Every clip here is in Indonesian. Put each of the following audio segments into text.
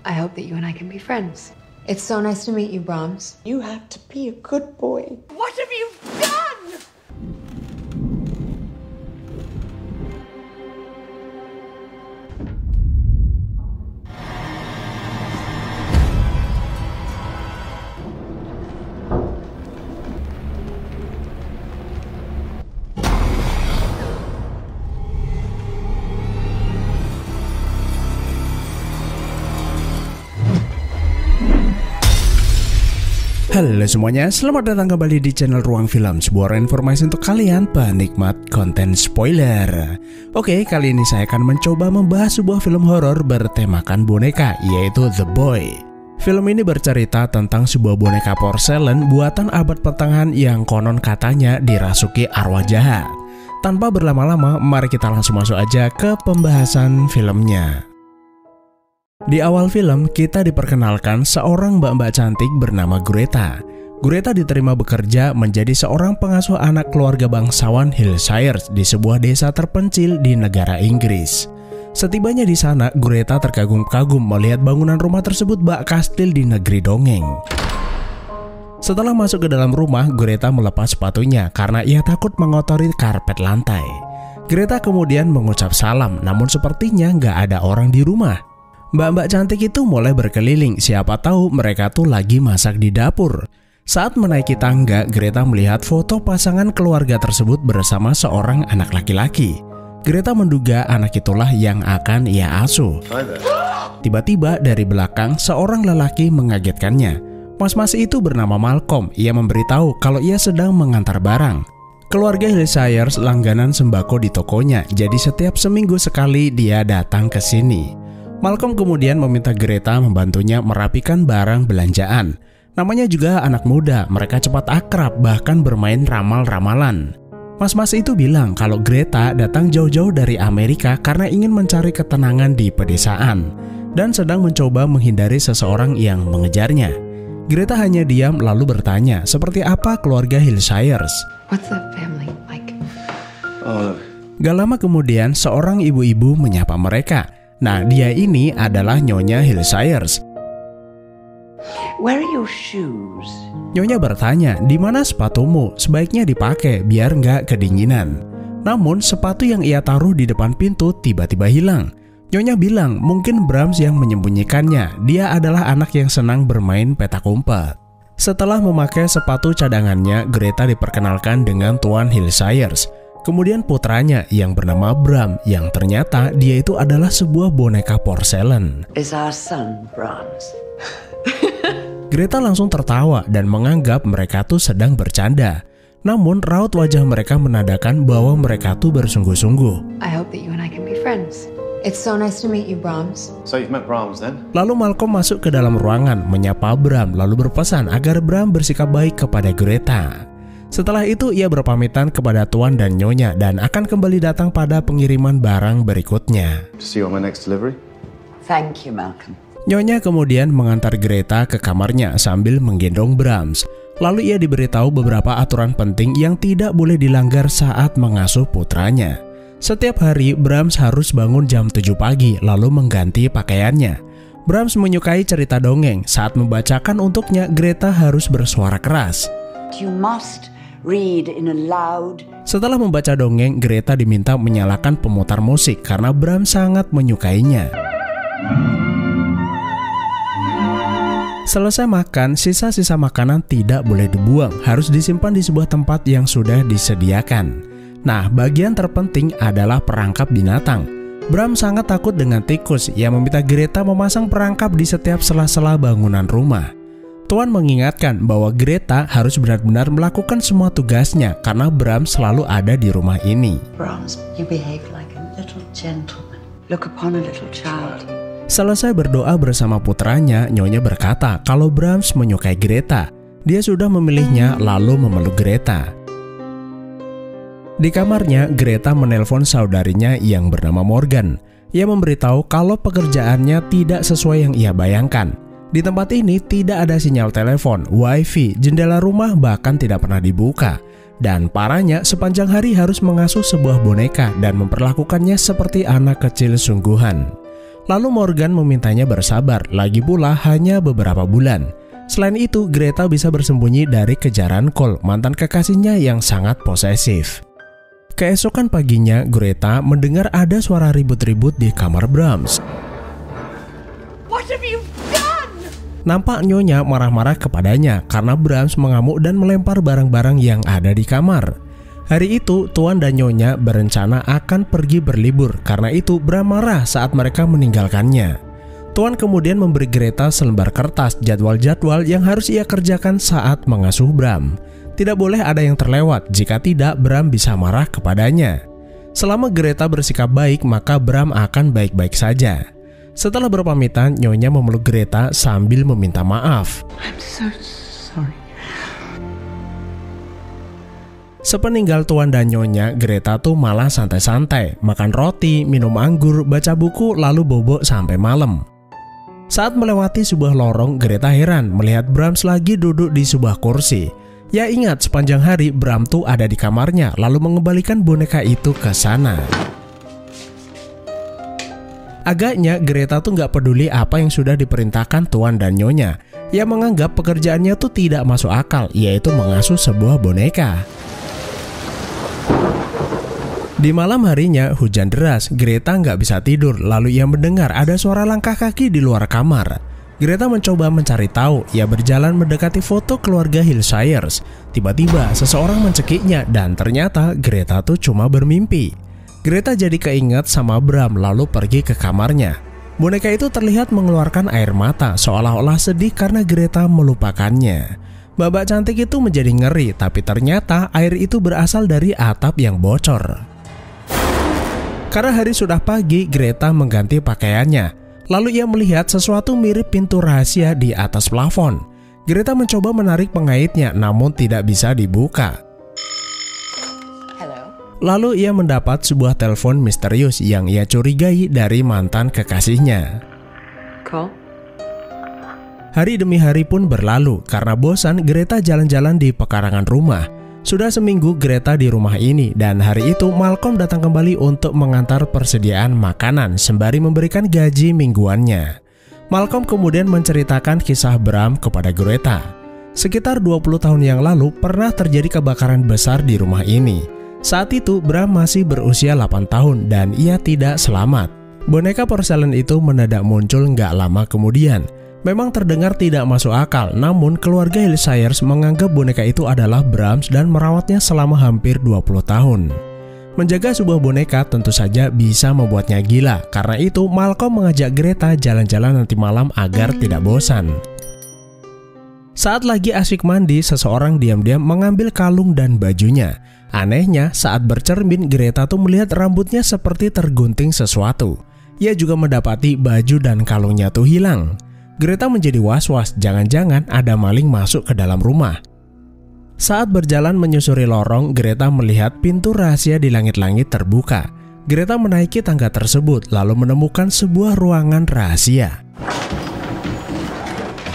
I hope that you and I can be friends. It's so nice to meet you, Brahms. You have to be a good boy. What have you done? Halo semuanya, selamat datang kembali di channel Ruang Film, sebuah informasi untuk kalian penikmat konten spoiler. Oke, kali ini saya akan mencoba membahas sebuah film horor bertemakan boneka, yaitu The Boy. Film ini bercerita tentang sebuah boneka porselen buatan abad pertengahan yang konon katanya dirasuki arwah jahat. Tanpa berlama-lama, mari kita langsung masuk aja ke pembahasan filmnya. Di awal film, kita diperkenalkan seorang mbak-mbak cantik bernama Greta. Greta diterima bekerja menjadi seorang pengasuh anak keluarga bangsawan Hillshire di sebuah desa terpencil di negara Inggris. Setibanya di sana, Greta terkagum-kagum melihat bangunan rumah tersebut bak kastil di negeri dongeng. Setelah masuk ke dalam rumah, Greta melepas sepatunya karena ia takut mengotori karpet lantai. Greta kemudian mengucap salam, namun sepertinya nggak ada orang di rumah. Mbak-mbak cantik itu mulai berkeliling, siapa tahu mereka tuh lagi masak di dapur. Saat menaiki tangga, Greta melihat foto pasangan keluarga tersebut bersama seorang anak laki-laki. Greta menduga anak itulah yang akan ia asuh. Tiba-tiba dari belakang, seorang lelaki mengagetkannya. Mas-mas itu bernama Malcolm, ia memberitahu kalau ia sedang mengantar barang. Keluarga Hillshire langganan sembako di tokonya, jadi setiap seminggu sekali dia datang ke sini. Malcolm kemudian meminta Greta membantunya merapikan barang belanjaan. Namanya juga anak muda, mereka cepat akrab bahkan bermain ramal-ramalan. Mas-mas itu bilang kalau Greta datang jauh-jauh dari Amerika karena ingin mencari ketenangan di pedesaan dan sedang mencoba menghindari seseorang yang mengejarnya. Greta hanya diam lalu bertanya seperti apa keluarga Hillshire. What's the family like? Gak lama kemudian seorang ibu-ibu menyapa mereka. Nah, dia ini adalah Nyonya Hillshire. Where are your shoes? Nyonya bertanya, di mana sepatumu? Sebaiknya dipakai biar nggak kedinginan. Namun, sepatu yang ia taruh di depan pintu tiba-tiba hilang. Nyonya bilang, mungkin Brahms yang menyembunyikannya. Dia adalah anak yang senang bermain petak umpet. Setelah memakai sepatu cadangannya, Greta diperkenalkan dengan Tuan Hillshire. Kemudian putranya yang bernama Bram, yang ternyata dia itu adalah sebuah boneka porselen. Is our son Brahms? Greta langsung tertawa dan menganggap mereka tuh sedang bercanda. Namun raut wajah mereka menandakan bahwa mereka tuh bersungguh-sungguh. I hope that you and I can be friends. It's so nice to meet you, Brahms. So you've met Brahms then? Lalu Malcolm masuk ke dalam ruangan, menyapa Bram, lalu berpesan agar Bram bersikap baik kepada Greta. Setelah itu ia berpamitan kepada Tuan dan Nyonya dan akan kembali datang pada pengiriman barang berikutnya. See you on my next delivery. Thank you, Malcolm. Nyonya kemudian mengantar Greta ke kamarnya sambil menggendong Brahms. Lalu ia diberitahu beberapa aturan penting yang tidak boleh dilanggar saat mengasuh putranya. Setiap hari Brahms harus bangun jam 7 pagi lalu mengganti pakaiannya. Brahms menyukai cerita dongeng. Saat membacakan untuknya, Greta harus bersuara keras. You must read in a loud. Setelah membaca dongeng, Greta diminta menyalakan pemutar musik karena Bram sangat menyukainya. Selesai makan, sisa-sisa makanan tidak boleh dibuang, harus disimpan di sebuah tempat yang sudah disediakan. Nah, bagian terpenting adalah perangkap binatang. Bram sangat takut dengan tikus, ia meminta Greta memasang perangkap di setiap sela-sela bangunan rumah. Tuan mengingatkan bahwa Greta harus benar-benar melakukan semua tugasnya karena Bram selalu ada di rumah ini. Brahms, you behave like a little gentleman. Look upon a little child. Selesai berdoa bersama putranya, Nyonya berkata kalau Brahms menyukai Greta. Dia sudah memilihnya lalu memeluk Greta. Di kamarnya, Greta menelpon saudarinya yang bernama Morgan. Ia memberitahu kalau pekerjaannya tidak sesuai yang ia bayangkan. Di tempat ini tidak ada sinyal telepon, wifi, jendela rumah bahkan tidak pernah dibuka. Dan parahnya sepanjang hari harus mengasuh sebuah boneka dan memperlakukannya seperti anak kecil sungguhan. Lalu Morgan memintanya bersabar, lagi pula hanya beberapa bulan. Selain itu, Greta bisa bersembunyi dari kejaran Cole, mantan kekasihnya yang sangat posesif. Keesokan paginya, Greta mendengar ada suara ribut-ribut di kamar Brahms. What have you done? Nampak nyonya marah-marah kepadanya karena Brahms mengamuk dan melempar barang-barang yang ada di kamar. Hari itu, Tuan dan Nyonya berencana akan pergi berlibur, karena itu Bram marah saat mereka meninggalkannya. Tuan kemudian memberi Greta selembar kertas jadwal-jadwal yang harus ia kerjakan saat mengasuh Bram. Tidak boleh ada yang terlewat, jika tidak Bram bisa marah kepadanya. Selama Greta bersikap baik, maka Bram akan baik-baik saja. Setelah berpamitan, Nyonya memeluk Greta sambil meminta maaf. I'm so sorry. Sepeninggal Tuan dan Nyonya, Greta tuh malah santai-santai, makan roti, minum anggur, baca buku, lalu bobok sampai malam. Saat melewati sebuah lorong, Greta heran melihat Brahms lagi duduk di sebuah kursi. Ya ingat, sepanjang hari Bram tuh ada di kamarnya, lalu mengembalikan boneka itu ke sana. Agaknya Greta tuh gak peduli apa yang sudah diperintahkan Tuan dan Nyonya. Ia menganggap pekerjaannya tuh tidak masuk akal, yaitu mengasuh sebuah boneka. Di malam harinya, hujan deras. Greta nggak bisa tidur, lalu ia mendengar ada suara langkah kaki di luar kamar. Greta mencoba mencari tahu. Ia berjalan mendekati foto keluarga Hillshires. Tiba-tiba, seseorang mencekiknya dan ternyata Greta tuh cuma bermimpi. Greta jadi keinget sama Bram, lalu pergi ke kamarnya. Boneka itu terlihat mengeluarkan air mata, seolah-olah sedih karena Greta melupakannya. Babak cantik itu menjadi ngeri, tapi ternyata air itu berasal dari atap yang bocor. Karena hari sudah pagi, Greta mengganti pakaiannya. Lalu ia melihat sesuatu mirip pintu rahasia di atas plafon. Greta mencoba menarik pengaitnya, namun tidak bisa dibuka. Hello. Lalu ia mendapat sebuah telepon misterius yang ia curigai dari mantan kekasihnya. Cole? Hari demi hari pun berlalu. Karena bosan, Greta jalan-jalan di pekarangan rumah. Sudah seminggu Greta di rumah ini, dan hari itu Malcolm datang kembali untuk mengantar persediaan makanan sembari memberikan gaji mingguannya. Malcolm kemudian menceritakan kisah Bram kepada Greta. Sekitar 20 tahun yang lalu pernah terjadi kebakaran besar di rumah ini. Saat itu Bram masih berusia 8 tahun dan ia tidak selamat. Boneka porselen itu mendadak muncul nggak lama kemudian. Memang terdengar tidak masuk akal, namun keluarga Hillshires menganggap boneka itu adalah Brahms dan merawatnya selama hampir 20 tahun. Menjaga sebuah boneka tentu saja bisa membuatnya gila, karena itu Malcolm mengajak Greta jalan-jalan nanti malam agar tidak bosan. Saat lagi asyik mandi, seseorang diam-diam mengambil kalung dan bajunya. Anehnya, saat bercermin, Greta tuh melihat rambutnya seperti tergunting sesuatu. Ia juga mendapati baju dan kalungnya tuh hilang. Greta menjadi was-was, jangan-jangan ada maling masuk ke dalam rumah. Saat berjalan menyusuri lorong, Greta melihat pintu rahasia di langit-langit terbuka. Greta menaiki tangga tersebut, lalu menemukan sebuah ruangan rahasia.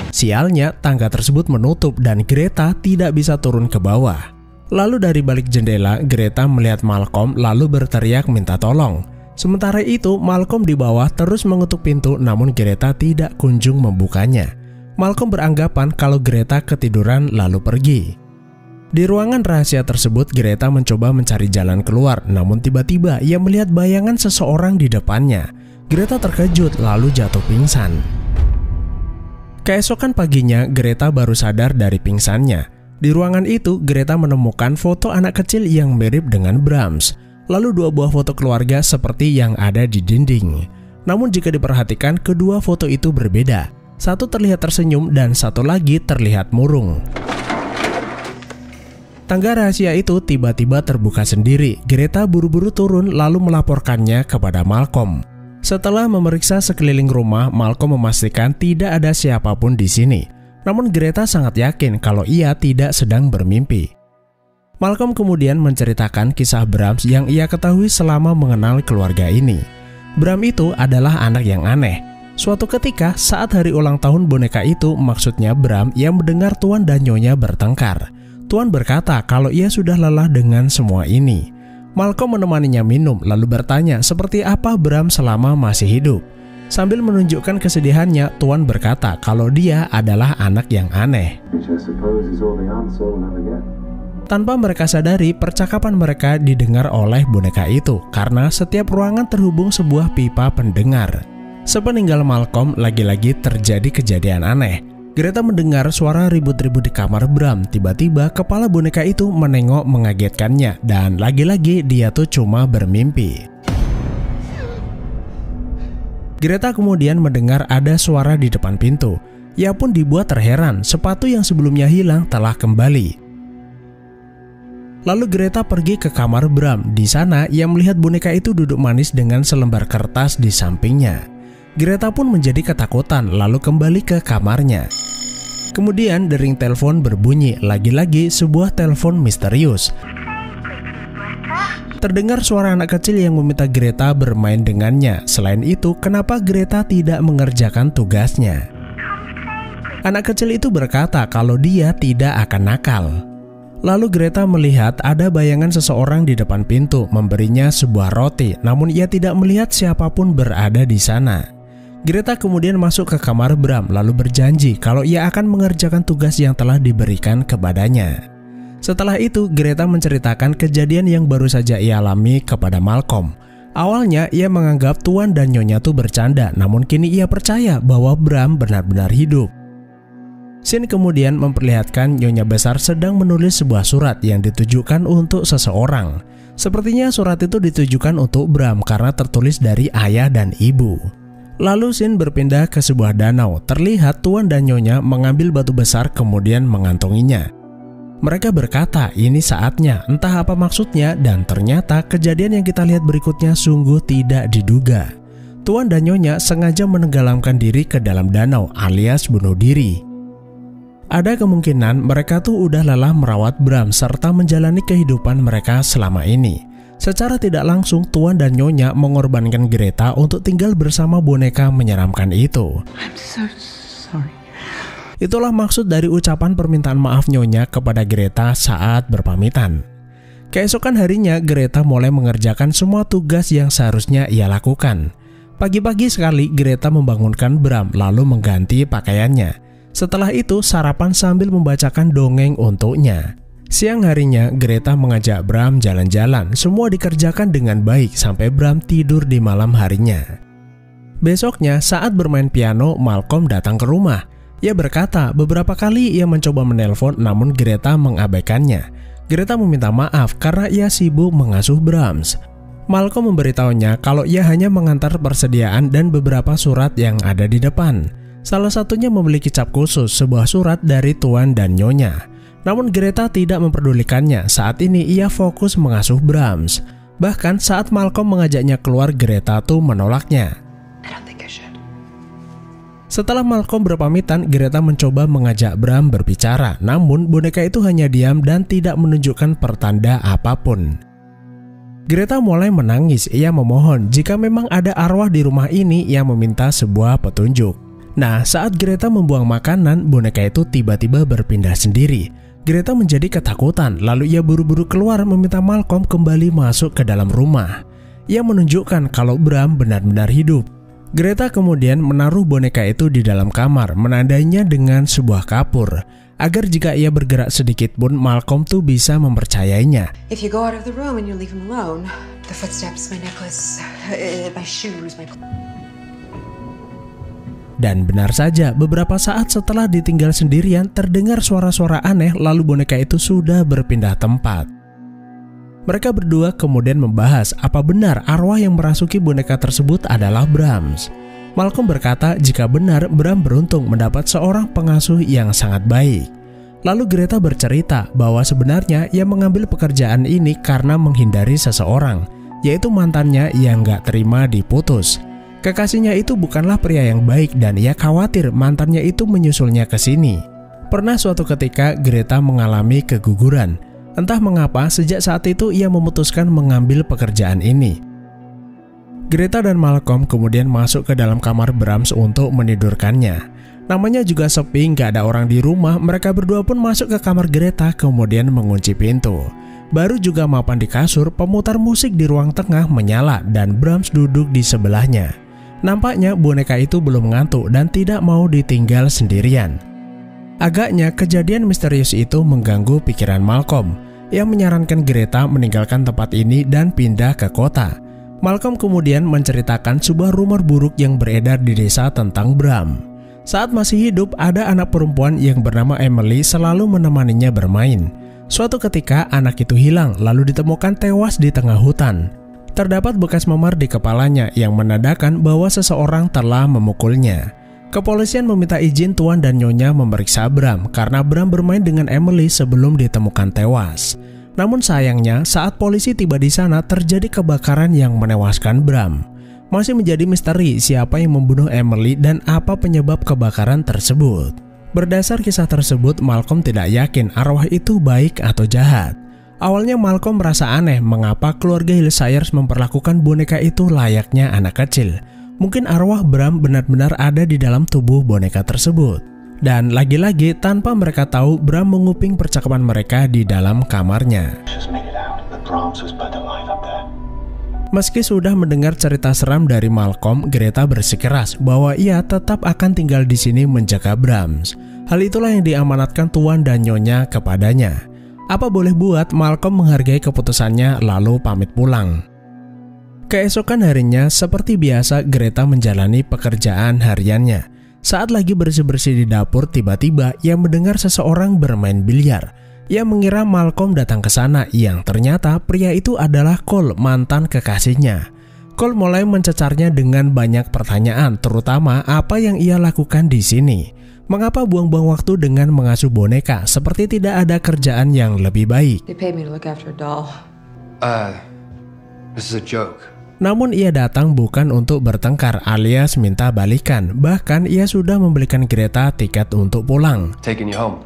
Sialnya, tangga tersebut menutup dan Greta tidak bisa turun ke bawah. Lalu dari balik jendela, Greta melihat Malcolm lalu berteriak minta tolong. Sementara itu, Malcolm di bawah terus mengetuk pintu, namun Greta tidak kunjung membukanya. Malcolm beranggapan kalau Greta ketiduran lalu pergi. Di ruangan rahasia tersebut, Greta mencoba mencari jalan keluar, namun tiba-tiba ia melihat bayangan seseorang di depannya. Greta terkejut lalu jatuh pingsan. Keesokan paginya, Greta baru sadar dari pingsannya. Di ruangan itu, Greta menemukan foto anak kecil yang mirip dengan Brahms. Lalu 2 buah foto keluarga seperti yang ada di dinding. Namun jika diperhatikan, kedua foto itu berbeda. Satu terlihat tersenyum dan satu lagi terlihat murung. Tangga rahasia itu tiba-tiba terbuka sendiri. Greta buru-buru turun lalu melaporkannya kepada Malcolm. Setelah memeriksa sekeliling rumah, Malcolm memastikan tidak ada siapapun di sini. Namun Greta sangat yakin kalau ia tidak sedang bermimpi. Malcolm kemudian menceritakan kisah Brahms yang ia ketahui selama mengenal keluarga ini. Bram itu adalah anak yang aneh. Suatu ketika saat hari ulang tahun boneka itu, maksudnya Bram, ia mendengar Tuan dan Nyonya bertengkar. Tuan berkata kalau ia sudah lelah dengan semua ini. Malcolm menemaninya minum lalu bertanya seperti apa Bram selama masih hidup. Sambil menunjukkan kesedihannya, Tuan berkata kalau dia adalah anak yang aneh. Tanpa mereka sadari, percakapan mereka didengar oleh boneka itu karena setiap ruangan terhubung sebuah pipa pendengar. Sepeninggal Malcolm, lagi-lagi terjadi kejadian aneh. Greta mendengar suara ribut-ribut di kamar Bram. Tiba-tiba kepala boneka itu menengok mengagetkannya dan lagi-lagi dia tuh cuma bermimpi. Greta kemudian mendengar ada suara di depan pintu. Ia pun dibuat terheran, sepatu yang sebelumnya hilang telah kembali. Lalu Greta pergi ke kamar Bram. Di sana ia melihat boneka itu duduk manis dengan selembar kertas di sampingnya. Greta pun menjadi ketakutan lalu kembali ke kamarnya. Kemudian dering telepon berbunyi, lagi-lagi sebuah telepon misterius. Terdengar suara anak kecil yang meminta Greta bermain dengannya. Selain itu, kenapa Greta tidak mengerjakan tugasnya? Anak kecil itu berkata kalau dia tidak akan nakal. Lalu Greta melihat ada bayangan seseorang di depan pintu memberinya sebuah roti, namun ia tidak melihat siapapun berada di sana. Greta kemudian masuk ke kamar Bram lalu berjanji kalau ia akan mengerjakan tugas yang telah diberikan kepadanya. Setelah itu, Greta menceritakan kejadian yang baru saja ia alami kepada Malcolm. Awalnya, ia menganggap Tuan dan Nyonya tuh bercanda, namun kini ia percaya bahwa Bram benar-benar hidup. Scene kemudian memperlihatkan Nyonya besar sedang menulis sebuah surat yang ditujukan untuk seseorang. Sepertinya surat itu ditujukan untuk Bram karena tertulis dari ayah dan ibu. Lalu scene berpindah ke sebuah danau. Terlihat Tuan dan Nyonya mengambil batu besar kemudian mengantonginya. Mereka berkata ini saatnya, entah apa maksudnya, dan ternyata kejadian yang kita lihat berikutnya sungguh tidak diduga. Tuan dan Nyonya sengaja menenggelamkan diri ke dalam danau alias bunuh diri. Ada kemungkinan mereka tuh udah lelah merawat Bram serta menjalani kehidupan mereka selama ini. Secara tidak langsung Tuan dan Nyonya mengorbankan Greta untuk tinggal bersama boneka menyeramkan itu. I'm so sorry. Itulah maksud dari ucapan permintaan maaf Nyonya kepada Greta saat berpamitan. Keesokan harinya Greta mulai mengerjakan semua tugas yang seharusnya ia lakukan. Pagi-pagi sekali Greta membangunkan Bram lalu mengganti pakaiannya. Setelah itu sarapan sambil membacakan dongeng untuknya. Siang harinya Greta mengajak Bram jalan-jalan. Semua dikerjakan dengan baik sampai Bram tidur di malam harinya. Besoknya saat bermain piano, Malcolm datang ke rumah. Ia berkata beberapa kali ia mencoba menelpon namun Greta mengabaikannya. Greta meminta maaf karena ia sibuk mengasuh Brahms. Malcolm memberitahunya kalau ia hanya mengantar persediaan dan beberapa surat yang ada di depan. Salah satunya memiliki cap khusus, sebuah surat dari Tuan dan Nyonya. Namun Greta tidak memperdulikannya. Saat ini ia fokus mengasuh Brahms. Bahkan saat Malcolm mengajaknya keluar, Greta tuh menolaknya. Setelah Malcolm berpamitan, Greta mencoba mengajak Bram berbicara, namun boneka itu hanya diam dan tidak menunjukkan pertanda apapun. Greta mulai menangis. Ia memohon jika memang ada arwah di rumah ini, ia meminta sebuah petunjuk. Nah, saat Greta membuang makanan, boneka itu tiba-tiba berpindah sendiri. Greta menjadi ketakutan, lalu ia buru-buru keluar meminta Malcolm kembali masuk ke dalam rumah. Ia menunjukkan kalau Bram benar-benar hidup. Greta kemudian menaruh boneka itu di dalam kamar, menandainya dengan sebuah kapur, agar jika ia bergerak sedikit pun Malcolm tuh bisa mempercayainya. If you go out of the room and you leave him alone, the footsteps, my necklace, my shoes, my... Dan benar saja, beberapa saat setelah ditinggal sendirian, terdengar suara-suara aneh, lalu boneka itu sudah berpindah tempat. Mereka berdua kemudian membahas apa benar arwah yang merasuki boneka tersebut adalah Brahms. Malcolm berkata jika benar Bram beruntung mendapat seorang pengasuh yang sangat baik. Lalu Greta bercerita bahwa sebenarnya ia mengambil pekerjaan ini karena menghindari seseorang, yaitu mantannya yang gak terima diputus. Kekasihnya itu bukanlah pria yang baik dan ia khawatir mantannya itu menyusulnya ke sini. Pernah suatu ketika Greta mengalami keguguran. Entah mengapa sejak saat itu ia memutuskan mengambil pekerjaan ini. Greta dan Malcolm kemudian masuk ke dalam kamar Brahms untuk menidurkannya. Namanya juga sepi, gak ada orang di rumah. Mereka berdua pun masuk ke kamar Greta kemudian mengunci pintu. Baru juga mapan di kasur, pemutar musik di ruang tengah menyala dan Brahms duduk di sebelahnya. Nampaknya boneka itu belum ngantuk dan tidak mau ditinggal sendirian. Agaknya kejadian misterius itu mengganggu pikiran Malcolm yang menyarankan Greta meninggalkan tempat ini dan pindah ke kota. Malcolm kemudian menceritakan sebuah rumor buruk yang beredar di desa tentang Bram. Saat masih hidup, ada anak perempuan yang bernama Emily selalu menemaninya bermain. Suatu ketika anak itu hilang lalu ditemukan tewas di tengah hutan. Terdapat bekas memar di kepalanya yang menandakan bahwa seseorang telah memukulnya. Kepolisian meminta izin Tuan dan Nyonya memeriksa Bram karena Bram bermain dengan Emily sebelum ditemukan tewas. Namun sayangnya saat polisi tiba di sana terjadi kebakaran yang menewaskan Bram. Masih menjadi misteri siapa yang membunuh Emily dan apa penyebab kebakaran tersebut. Berdasar kisah tersebut, Malcolm tidak yakin arwah itu baik atau jahat. Awalnya Malcolm merasa aneh mengapa keluarga Hillshires memperlakukan boneka itu layaknya anak kecil. Mungkin arwah Bram benar-benar ada di dalam tubuh boneka tersebut. Dan lagi-lagi tanpa mereka tahu, Bram menguping percakapan mereka di dalam kamarnya. Meski sudah mendengar cerita seram dari Malcolm, Greta bersikeras bahwa ia tetap akan tinggal di sini menjaga Brams. Hal itulah yang diamanatkan Tuan dan Nyonya kepadanya. Apa boleh buat, Malcolm menghargai keputusannya lalu pamit pulang. Keesokan harinya, seperti biasa, Greta menjalani pekerjaan hariannya. Saat lagi bersih-bersih di dapur, tiba-tiba ia mendengar seseorang bermain biliar. Ia mengira Malcolm datang ke sana, yang ternyata pria itu adalah Cole, mantan kekasihnya. Cole mulai mencecarnya dengan banyak pertanyaan, terutama apa yang ia lakukan di sini. Mengapa buang-buang waktu dengan mengasuh boneka, seperti tidak ada kerjaan yang lebih baik. They paid me to look after a doll. This is a joke. Namun ia datang bukan untuk bertengkar alias minta balikan. Bahkan ia sudah membelikan Greta tiket untuk pulang. Taking you home.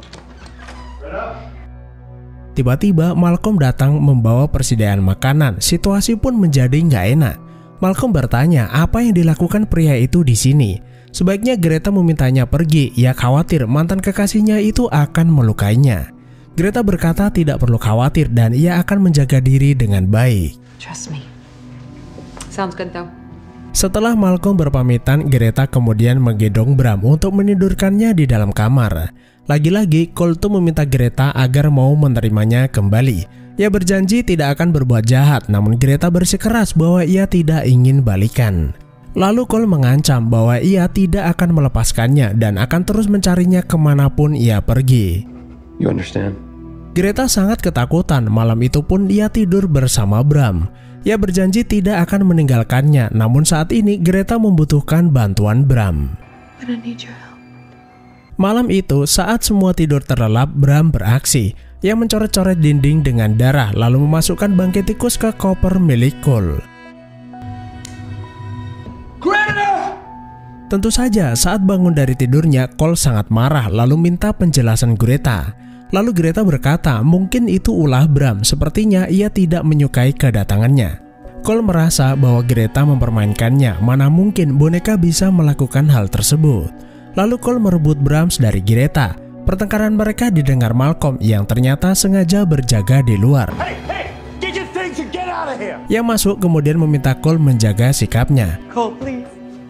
Tiba-tiba Malcolm datang membawa persediaan makanan. Situasi pun menjadi nggak enak. Malcolm bertanya apa yang dilakukan pria itu di sini. Sebaiknya Greta memintanya pergi. Ia khawatir mantan kekasihnya itu akan melukainya. Greta berkata tidak perlu khawatir dan ia akan menjaga diri dengan baik. Trust me. Sounds good though. Setelah Malcolm berpamitan, Greta kemudian menggendong Bram untuk menidurkannya di dalam kamar. Lagi-lagi, Cole tuh meminta Greta agar mau menerimanya kembali. Ia berjanji tidak akan berbuat jahat, namun Greta bersikeras bahwa ia tidak ingin balikan. Lalu Cole mengancam bahwa ia tidak akan melepaskannya dan akan terus mencarinya kemanapun ia pergi. You understand? Greta sangat ketakutan. Malam itu pun ia tidur bersama Bram. Ia berjanji tidak akan meninggalkannya, namun saat ini Greta membutuhkan bantuan Bram. But I need your help. Malam itu, saat semua tidur terlelap, Bram beraksi. Ia mencoret-coret dinding dengan darah, lalu memasukkan bangkai tikus ke koper milik Cole. Greta! Tentu saja, saat bangun dari tidurnya, Cole sangat marah lalu minta penjelasan Greta. Lalu Greta berkata mungkin itu ulah Bram, sepertinya ia tidak menyukai kedatangannya. Cole merasa bahwa Greta mempermainkannya, mana mungkin boneka bisa melakukan hal tersebut. Lalu Cole merebut Brams dari Greta. Pertengkaran mereka didengar Malcolm yang ternyata sengaja berjaga di luar. Hey, get your things and get out of here! Ia masuk kemudian meminta Cole menjaga sikapnya. Cole, please.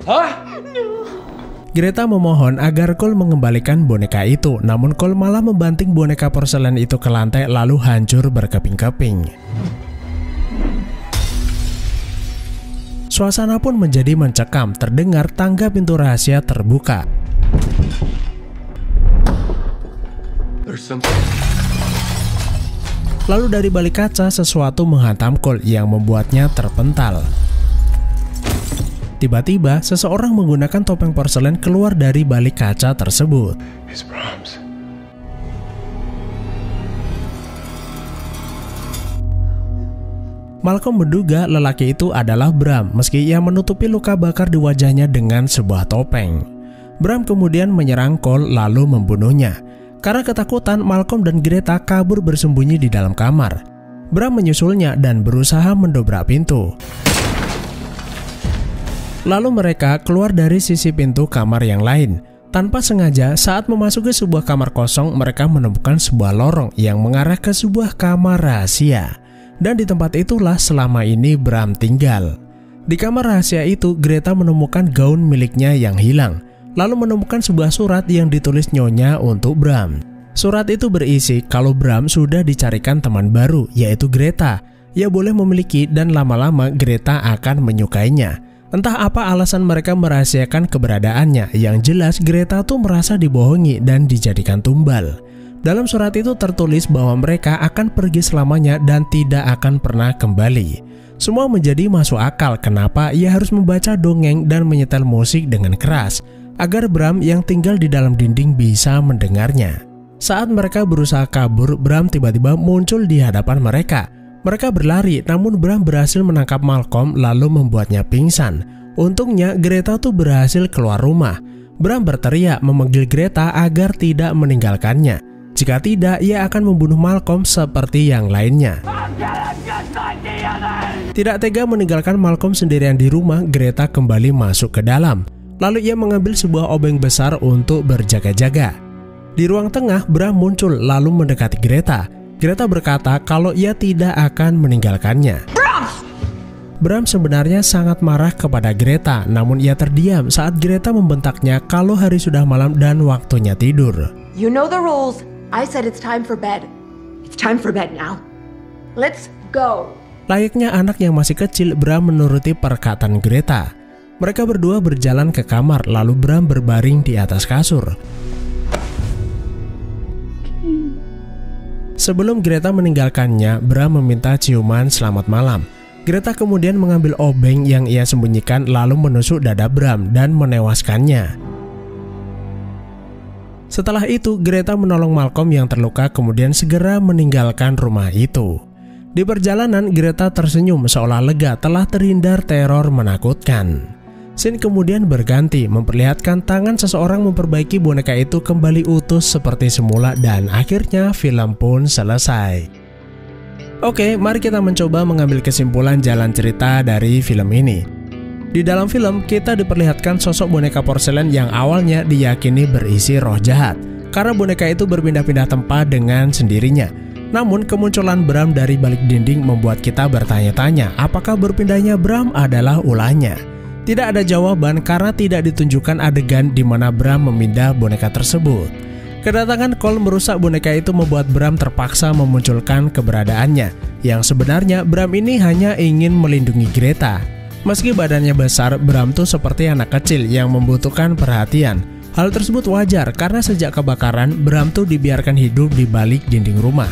Huh? Greta memohon agar Cole mengembalikan boneka itu, namun Cole malah membanting boneka porselen itu ke lantai lalu hancur berkeping-keping. Suasana pun menjadi mencekam, terdengar tangga pintu rahasia terbuka. Lalu dari balik kaca sesuatu menghantam Cole yang membuatnya terpental. Tiba-tiba, seseorang menggunakan topeng porselen keluar dari balik kaca tersebut. Malcolm menduga lelaki itu adalah Bram, meski ia menutupi luka bakar di wajahnya dengan sebuah topeng. Bram kemudian menyerang Cole lalu membunuhnya. Karena ketakutan, Malcolm dan Greta kabur bersembunyi di dalam kamar. Bram menyusulnya dan berusaha mendobrak pintu. Lalu mereka keluar dari sisi pintu kamar yang lain. Tanpa sengaja, saat memasuki sebuah kamar kosong, mereka menemukan sebuah lorong yang mengarah ke sebuah kamar rahasia. Dan di tempat itulah selama ini Bram tinggal. Di kamar rahasia itu, Greta menemukan gaun miliknya yang hilang, lalu menemukan sebuah surat yang ditulis Nyonya untuk Bram. Surat itu berisi kalau Bram sudah dicarikan teman baru, yaitu Greta. Ia boleh memiliki dan lama-lama Greta akan menyukainya. Entah apa alasan mereka merahasiakan keberadaannya, yang jelas Greta tuh merasa dibohongi dan dijadikan tumbal. Dalam surat itu tertulis bahwa mereka akan pergi selamanya dan tidak akan pernah kembali. Semua menjadi masuk akal kenapa ia harus membaca dongeng dan menyetel musik dengan keras, agar Bram yang tinggal di dalam dinding bisa mendengarnya. Saat mereka berusaha kabur, Bram tiba-tiba muncul di hadapan mereka. Mereka berlari, namun Bram berhasil menangkap Malcolm lalu membuatnya pingsan. Untungnya Greta tuh berhasil keluar rumah. Bram berteriak memanggil Greta agar tidak meninggalkannya. Jika tidak, ia akan membunuh Malcolm seperti yang lainnya. Tidak tega meninggalkan Malcolm sendirian di rumah, Greta kembali masuk ke dalam. Lalu ia mengambil sebuah obeng besar untuk berjaga-jaga. Di ruang tengah, Bram muncul lalu mendekati Greta. Greta berkata kalau ia tidak akan meninggalkannya. Bram sebenarnya sangat marah kepada Greta, namun ia terdiam saat Greta membentaknya kalau hari sudah malam dan waktunya tidur. You know the rules. I said it's time for bed. It's time for bed now. Let's go. Layaknya anak yang masih kecil, Bram menuruti perkataan Greta. Mereka berdua berjalan ke kamar, lalu Bram berbaring di atas kasur. Sebelum Greta meninggalkannya, Bram meminta ciuman selamat malam. Greta kemudian mengambil obeng yang ia sembunyikan lalu menusuk dada Bram dan menewaskannya. Setelah itu, Greta menolong Malcolm yang terluka kemudian segera meninggalkan rumah itu. Di perjalanan, Greta tersenyum seolah lega telah terhindar teror menakutkan. Scene kemudian berganti, memperlihatkan tangan seseorang memperbaiki boneka itu kembali utuh seperti semula dan akhirnya film pun selesai. Oke, mari kita mencoba mengambil kesimpulan jalan cerita dari film ini. Di dalam film, kita diperlihatkan sosok boneka porselen yang awalnya diyakini berisi roh jahat, karena boneka itu berpindah-pindah tempat dengan sendirinya. Namun, kemunculan Bram dari balik dinding membuat kita bertanya-tanya apakah berpindahnya Bram adalah ulahnya. Tidak ada jawaban karena tidak ditunjukkan adegan di mana Bram memindah boneka tersebut. Kedatangan Cole merusak boneka itu membuat Bram terpaksa memunculkan keberadaannya, yang sebenarnya Bram ini hanya ingin melindungi Greta. Meski badannya besar, Bram tuh seperti anak kecil yang membutuhkan perhatian. Hal tersebut wajar karena sejak kebakaran, Bram tuh dibiarkan hidup di balik dinding rumah.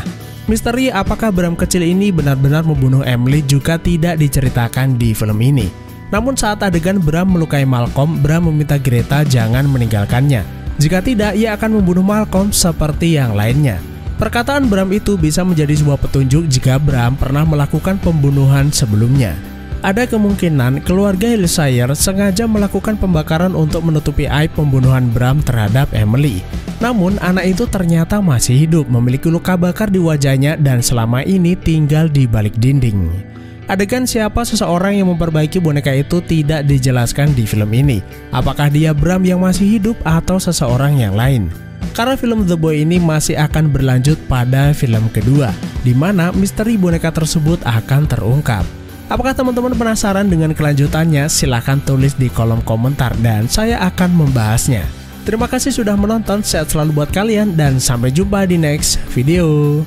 Misteri apakah Bram kecil ini benar-benar membunuh Emily juga tidak diceritakan di film ini. Namun saat adegan Bram melukai Malcolm, Bram meminta Greta jangan meninggalkannya. Jika tidak, ia akan membunuh Malcolm seperti yang lainnya. Perkataan Bram itu bisa menjadi sebuah petunjuk jika Bram pernah melakukan pembunuhan sebelumnya. Ada kemungkinan keluarga Hillshire sengaja melakukan pembakaran untuk menutupi aib pembunuhan Bram terhadap Emily. Namun anak itu ternyata masih hidup, memiliki luka bakar di wajahnya dan selama ini tinggal di balik dinding. Adegan siapa seseorang yang memperbaiki boneka itu tidak dijelaskan di film ini. Apakah dia Bram yang masih hidup atau seseorang yang lain? Karena film The Boy ini masih akan berlanjut pada film kedua, di mana misteri boneka tersebut akan terungkap. Apakah teman-teman penasaran dengan kelanjutannya? Silahkan tulis di kolom komentar dan saya akan membahasnya. Terima kasih sudah menonton, sehat selalu buat kalian dan sampai jumpa di next video.